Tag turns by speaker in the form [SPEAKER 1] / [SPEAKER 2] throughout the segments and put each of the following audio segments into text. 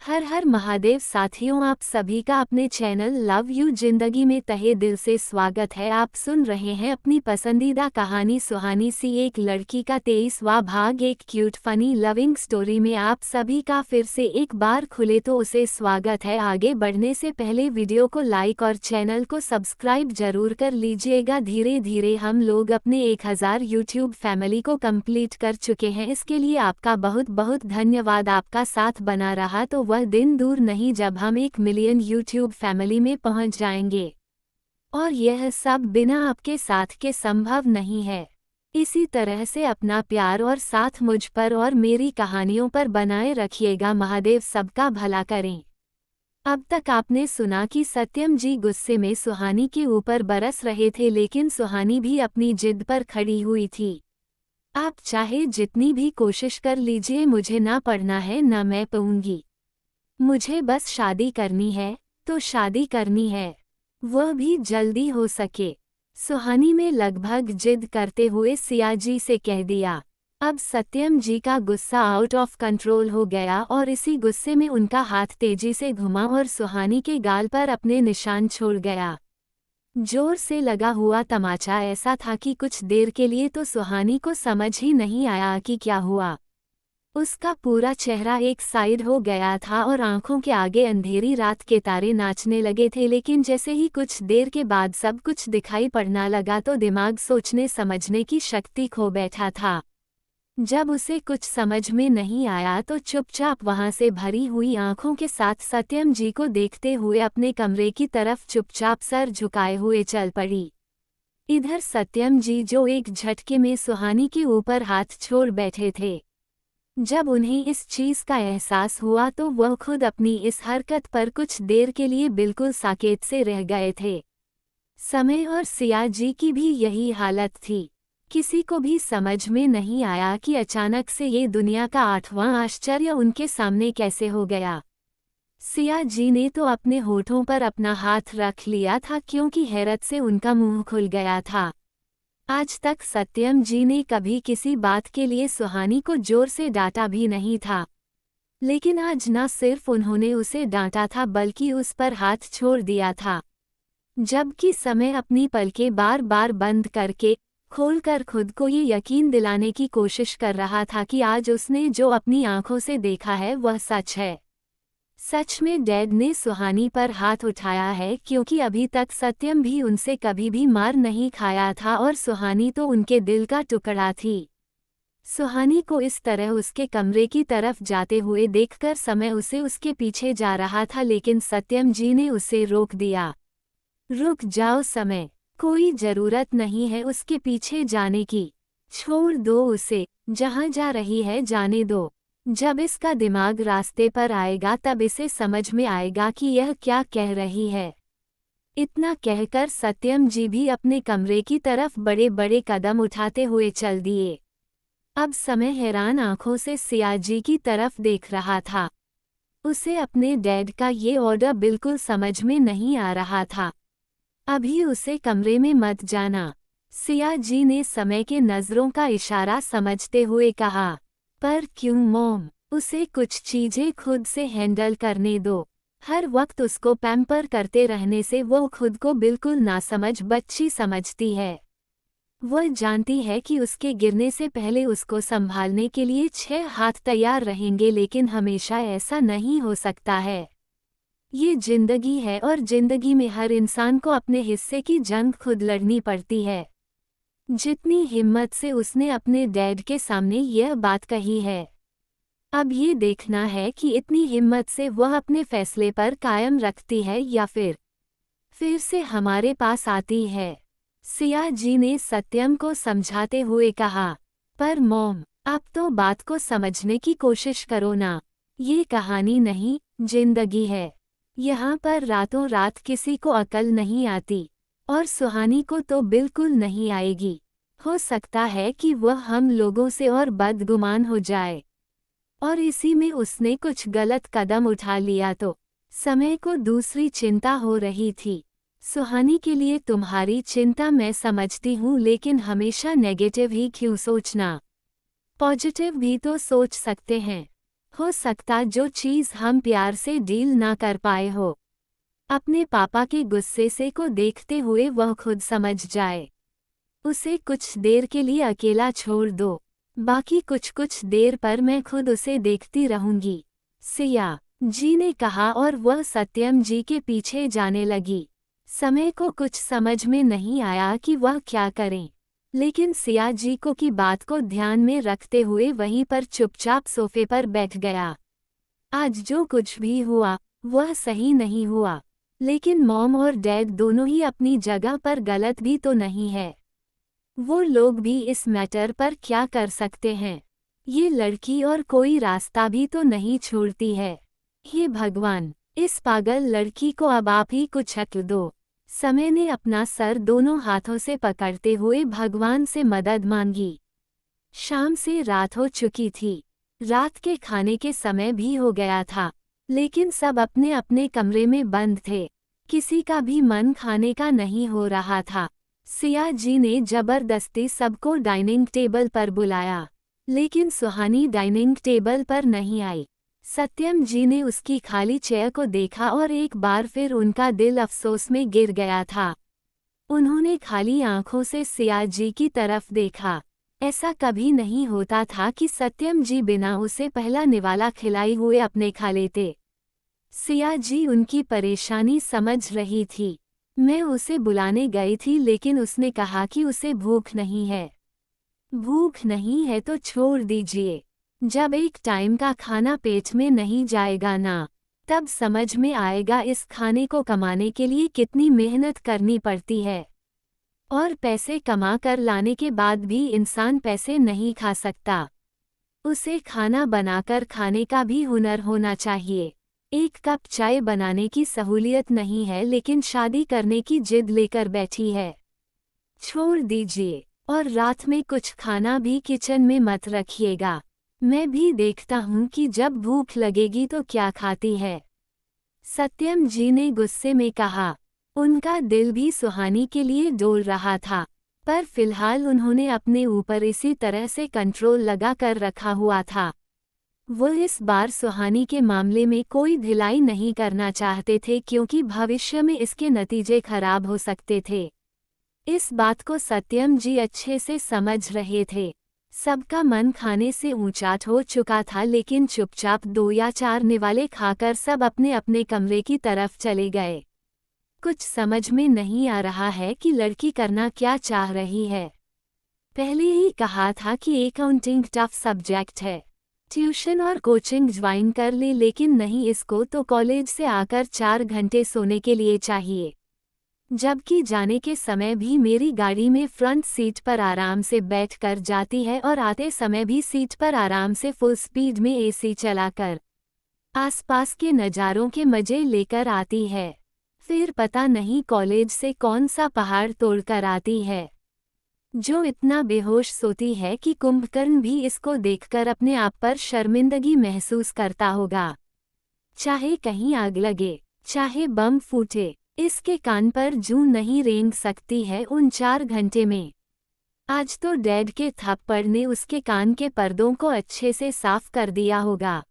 [SPEAKER 1] हर हर महादेव साथियों, आप सभी का अपने चैनल लव यू जिंदगी में तहे दिल से स्वागत है। आप सुन रहे हैं अपनी पसंदीदा कहानी सुहानी सी एक लड़की का 23वां भाग। एक क्यूट फनी लविंग स्टोरी में आप सभी का फिर से एक बार खुले तो उसे स्वागत है। आगे बढ़ने से पहले वीडियो को लाइक और चैनल को सब्सक्राइब जरूर कर लीजिएगा। धीरे धीरे हम लोग अपने 1000 यूट्यूब फैमिली को कंप्लीट कर चुके हैं। इसके लिए आपका बहुत बहुत धन्यवाद। आपका साथ बना रहा तो वह दिन दूर नहीं जब हम 1 मिलियन यूट्यूब फैमिली में पहुंच जाएंगे, और यह सब बिना आपके साथ के संभव नहीं है। इसी तरह से अपना प्यार और साथ मुझ पर और मेरी कहानियों पर बनाए रखिएगा। महादेव सबका भला करें। अब तक आपने सुना कि सत्यम जी गुस्से में सुहानी के ऊपर बरस रहे थे, लेकिन सुहानी भी अपनी जिद पर खड़ी हुई थी। आप चाहे जितनी भी कोशिश कर लीजिए, मुझे ना पढ़ना है ना मैं पढ़ूंगी, मुझे बस शादी करनी है तो शादी करनी है, वह भी जल्दी हो सके। सुहानी में लगभग जिद करते हुए सिया जी से कह दिया। अब सत्यम जी का गुस्सा आउट ऑफ कंट्रोल हो गया और इसी गुस्से में उनका हाथ तेजी से घुमा और सुहानी के गाल पर अपने निशान छोड़ गया। जोर से लगा हुआ तमाचा ऐसा था कि कुछ देर के लिए तो सुहानी को समझ ही नहीं आया कि क्या हुआ। उसका पूरा चेहरा एक साइड हो गया था और आंखों के आगे अंधेरी रात के तारे नाचने लगे थे। लेकिन जैसे ही कुछ देर के बाद सब कुछ दिखाई पड़ना लगा तो दिमाग सोचने समझने की शक्ति खो बैठा था। जब उसे कुछ समझ में नहीं आया तो चुपचाप वहां से भरी हुई आंखों के साथ सत्यम जी को देखते हुए अपने कमरे की तरफ चुपचाप सर झुकाए हुए चल पड़ी। इधर सत्यम जी जो एक झटके में सुहानी के ऊपर हाथ छोड़ बैठे थे, जब उन्हें इस चीज का एहसास हुआ तो वह खुद अपनी इस हरकत पर कुछ देर के लिए बिल्कुल साकेत से रह गए थे। समय और सिया जी की भी यही हालत थी। किसी को भी समझ में नहीं आया कि अचानक से ये दुनिया का 8वां आश्चर्य उनके सामने कैसे हो गया। सिया जी ने तो अपने होठों पर अपना हाथ रख लिया था, क्योंकि हैरत से उनका मुंह खुल गया था। आज तक सत्यम जी ने कभी किसी बात के लिए सुहानी को जोर से डांटा भी नहीं था, लेकिन आज न सिर्फ उन्होंने उसे डांटा था बल्कि उस पर हाथ छोड़ दिया था। जबकि समय अपनी पलकें बार बार बंद करके खोलकर खुद को ये यकीन दिलाने की कोशिश कर रहा था कि आज उसने जो अपनी आंखों से देखा है वह सच है। सच में डैड ने सुहानी पर हाथ उठाया है, क्योंकि अभी तक सत्यम भी उनसे कभी भी मार नहीं खाया था और सुहानी तो उनके दिल का टुकड़ा थी। सुहानी को इस तरह उसके कमरे की तरफ जाते हुए देखकर समय उसे उसके पीछे जा रहा था, लेकिन सत्यम जी ने उसे रोक दिया। रुक जाओ समय, कोई जरूरत नहीं है उसके पीछे जाने की, छोड़ दो उसे, जहां जा रही है जाने दो। जब इसका दिमाग रास्ते पर आएगा तब इसे समझ में आएगा कि यह क्या कह रही है। इतना कहकर सत्यम जी भी अपने कमरे की तरफ बड़े बड़े कदम उठाते हुए चल दिए। अब समय हैरान आंखों से सिया जी की तरफ देख रहा था। उसे अपने डैड का ये ऑर्डर बिल्कुल समझ में नहीं आ रहा था। अभी उसे कमरे में मत जाना, सिया जी ने समय के नजरों का इशारा समझते हुए कहा। पर क्यों मॉम, उसे कुछ चीजें खुद से हैंडल करने दो। हर वक्त उसको पैम्पर करते रहने से वो खुद को बिल्कुल नासमझ बच्ची समझती है। वह जानती है कि उसके गिरने से पहले उसको संभालने के लिए 6 हाथ तैयार रहेंगे, लेकिन हमेशा ऐसा नहीं हो सकता है। ये जिंदगी है और जिंदगी में हर इंसान को अपने हिस्से की जंग खुद लड़नी पड़ती है। जितनी हिम्मत से उसने अपने डैड के सामने यह बात कही है, अब ये देखना है कि इतनी हिम्मत से वह अपने फैसले पर कायम रखती है या फिर से हमारे पास आती है। सिया जी ने सत्यम को समझाते हुए कहा। पर मॉम, आप तो बात को समझने की कोशिश करो ना, ये कहानी नहीं जिंदगी है। यहाँ पर रातों रात किसी को अकल नहीं आती, और सुहानी को तो बिल्कुल नहीं आएगी। हो सकता है कि वह हम लोगों से और बदगुमान हो जाए, और इसी में उसने कुछ गलत कदम उठा लिया तो। समय को दूसरी चिंता हो रही थी। सुहानी के लिए तुम्हारी चिंता मैं समझती हूँ, लेकिन हमेशा नेगेटिव ही क्यों सोचना, पॉजिटिव भी तो सोच सकते हैं। हो सकता जो चीज़ हम प्यार से डील ना कर पाए हो। अपने पापा के गुस्से से को देखते हुए वह खुद समझ जाए। उसे कुछ देर के लिए अकेला छोड़ दो, बाकी कुछ देर पर मैं खुद उसे देखती रहूंगी, सिया जी ने कहा और वह सत्यम जी के पीछे जाने लगी। समय को कुछ समझ में नहीं आया कि वह क्या करें, लेकिन सिया जी को की बात को ध्यान में रखते हुए वहीं पर चुपचाप सोफे पर बैठ गया। आज जो कुछ भी हुआ वह सही नहीं हुआ, लेकिन मॉम और डैड दोनों ही अपनी जगह पर गलत भी तो नहीं है। वो लोग भी इस मैटर पर क्या कर सकते हैं। ये लड़की और कोई रास्ता भी तो नहीं छोड़ती है। हे भगवान, इस पागल लड़की को अब आप ही कुछ अक्ल दो। समय ने अपना सर दोनों हाथों से पकड़ते हुए भगवान से मदद मांगी। शाम से रात हो चुकी थी। रात के खाने के समय भी हो गया था, लेकिन सब अपने अपने कमरे में बंद थे। किसी का भी मन खाने का नहीं हो रहा था। सिया जी ने जबरदस्ती सबको डाइनिंग टेबल पर बुलाया, लेकिन सुहानी डाइनिंग टेबल पर नहीं आई। सत्यम जी ने उसकी खाली चेयर को देखा और एक बार फिर उनका दिल अफसोस में गिर गया था। उन्होंने खाली आंखों से सिया जी की तरफ देखा। ऐसा कभी नहीं होता था कि सत्यम जी बिना उसे पहला निवाला खिलाए हुए अपने खा लेते। सिया जी उनकी परेशानी समझ रही थी। मैं उसे बुलाने गई थी, लेकिन उसने कहा कि उसे भूख नहीं है। भूख नहीं है तो छोड़ दीजिए। जब एक टाइम का खाना पेट में नहीं जाएगा ना, तब समझ में आएगा इस खाने को कमाने के लिए कितनी मेहनत करनी पड़ती है। और पैसे कमा कर लाने के बाद भी इंसान पैसे नहीं खा सकता। उसे खाना बनाकर खाने का भी हुनर होना चाहिए। एक कप चाय बनाने की सहूलियत नहीं है, लेकिन शादी करने की जिद लेकर बैठी है। छोड़ दीजिए, और रात में कुछ खाना भी किचन में मत रखिएगा। मैं भी देखता हूँ कि जब भूख लगेगी तो क्या खाती है। सत्यम जी ने गुस्से में कहा। उनका दिल भी सुहानी के लिए डोल रहा था, पर फिलहाल उन्होंने अपने ऊपर इसी तरह से कंट्रोल लगा कर रखा हुआ था। वो इस बार सुहानी के मामले में कोई ढिलाई नहीं करना चाहते थे, क्योंकि भविष्य में इसके नतीजे खराब हो सकते थे। इस बात को सत्यम जी अच्छे से समझ रहे थे। सबका मन खाने से ऊंचा हो चुका था, लेकिन चुपचाप 2 या 4 निवाले खाकर सब अपने अपने कमरे की तरफ चले गए। कुछ समझ में नहीं आ रहा है कि लड़की करना क्या चाह रही है। पहले ही कहा था कि अकाउंटिंग टफ सब्जेक्ट है, ट्यूशन और कोचिंग ज्वाइन कर ले, लेकिन नहीं, इसको तो कॉलेज से आकर 4 घंटे सोने के लिए चाहिए। जबकि जाने के समय भी मेरी गाड़ी में फ्रंट सीट पर आराम से बैठ कर जाती है और आते समय भी सीट पर आराम से फुल स्पीड में एसी चलाकर आसपास के नज़ारों के मजे लेकर आती है। फिर पता नहीं कॉलेज से कौन सा पहाड़ तोड़कर आती है, जो इतना बेहोश सोती है कि कुंभकर्ण भी इसको देखकर अपने आप पर शर्मिंदगी महसूस करता होगा। चाहे कहीं आग लगे, चाहे बम फूटे, इसके कान पर जूं नहीं रेंग सकती है उन 4 घंटे में। आज तो डैड के थप्पड़ ने उसके कान के पर्दों को अच्छे से साफ कर दिया होगा,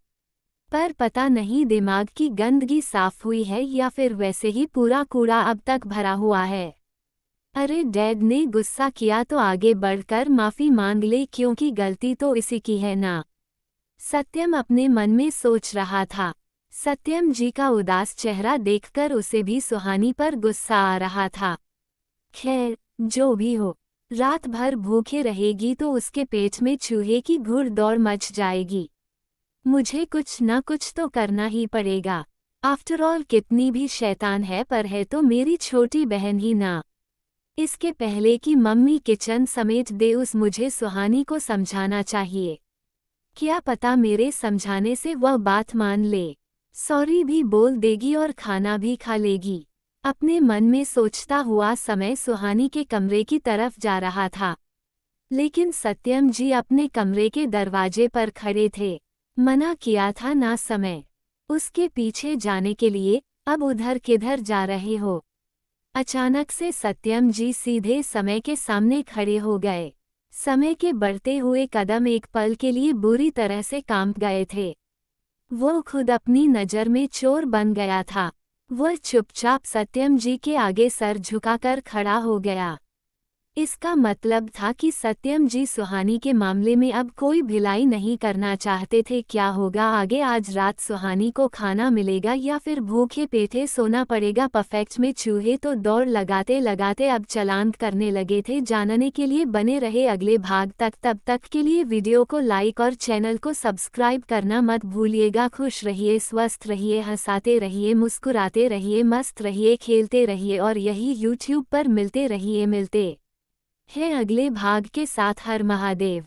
[SPEAKER 1] पर पता नहीं दिमाग की गंदगी साफ हुई है या फिर वैसे ही पूरा कूड़ा अब तक भरा हुआ है। अरे डैड ने गुस्सा किया तो आगे बढ़कर माफ़ी मांग ले, क्योंकि गलती तो इसी की है ना। सत्यम अपने मन में सोच रहा था। सत्यम जी का उदास चेहरा देखकर उसे भी सुहानी पर गुस्सा आ रहा था। खैर, जो भी हो, रात भर भूखे रहेगी तो उसके पेट में चूहे की घुड़दौड़ मच जाएगी। मुझे कुछ न कुछ तो करना ही पड़ेगा। आफ्टर ऑल कितनी भी शैतान है, पर है तो मेरी छोटी बहन ही ना। इसके पहले कि मम्मी किचन समेट दे मुझे सुहानी को समझाना चाहिए। क्या पता मेरे समझाने से वह बात मान ले, सॉरी भी बोल देगी और खाना भी खा लेगी। अपने मन में सोचता हुआ समय सुहानी के कमरे की तरफ जा रहा था, लेकिन सत्यम जी अपने कमरे के दरवाजे पर खड़े थे। मना किया था ना समय उसके पीछे जाने के लिए, अब उधर किधर जा रहे हो? अचानक से सत्यम जी सीधे समय के सामने खड़े हो गए। समय के बढ़ते हुए कदम एक पल के लिए बुरी तरह से कांप गए थे। वो खुद अपनी नज़र में चोर बन गया था। वह चुपचाप सत्यम जी के आगे सर झुकाकर खड़ा हो गया। इसका मतलब था कि सत्यम जी सुहानी के मामले में अब कोई भिलाई नहीं करना चाहते थे। क्या होगा आगे? आज रात सुहानी को खाना मिलेगा या फिर भूखे पेटे सोना पड़ेगा? परफेक्ट में चूहे तो दौड़ लगाते लगाते अब चालान करने लगे थे। जानने के लिए बने रहे अगले भाग तक। तब तक के लिए वीडियो को लाइक और चैनल को सब्सक्राइब करना मत भूलिएगा। खुश रहिए, स्वस्थ रहिए, हंसाते रहिए, मुस्कुराते रहिए, मस्त रहिए, खेलते रहिए और यही यूट्यूब पर मिलते रहिए। मिलते हैं अगले भाग के साथ। हर महादेव।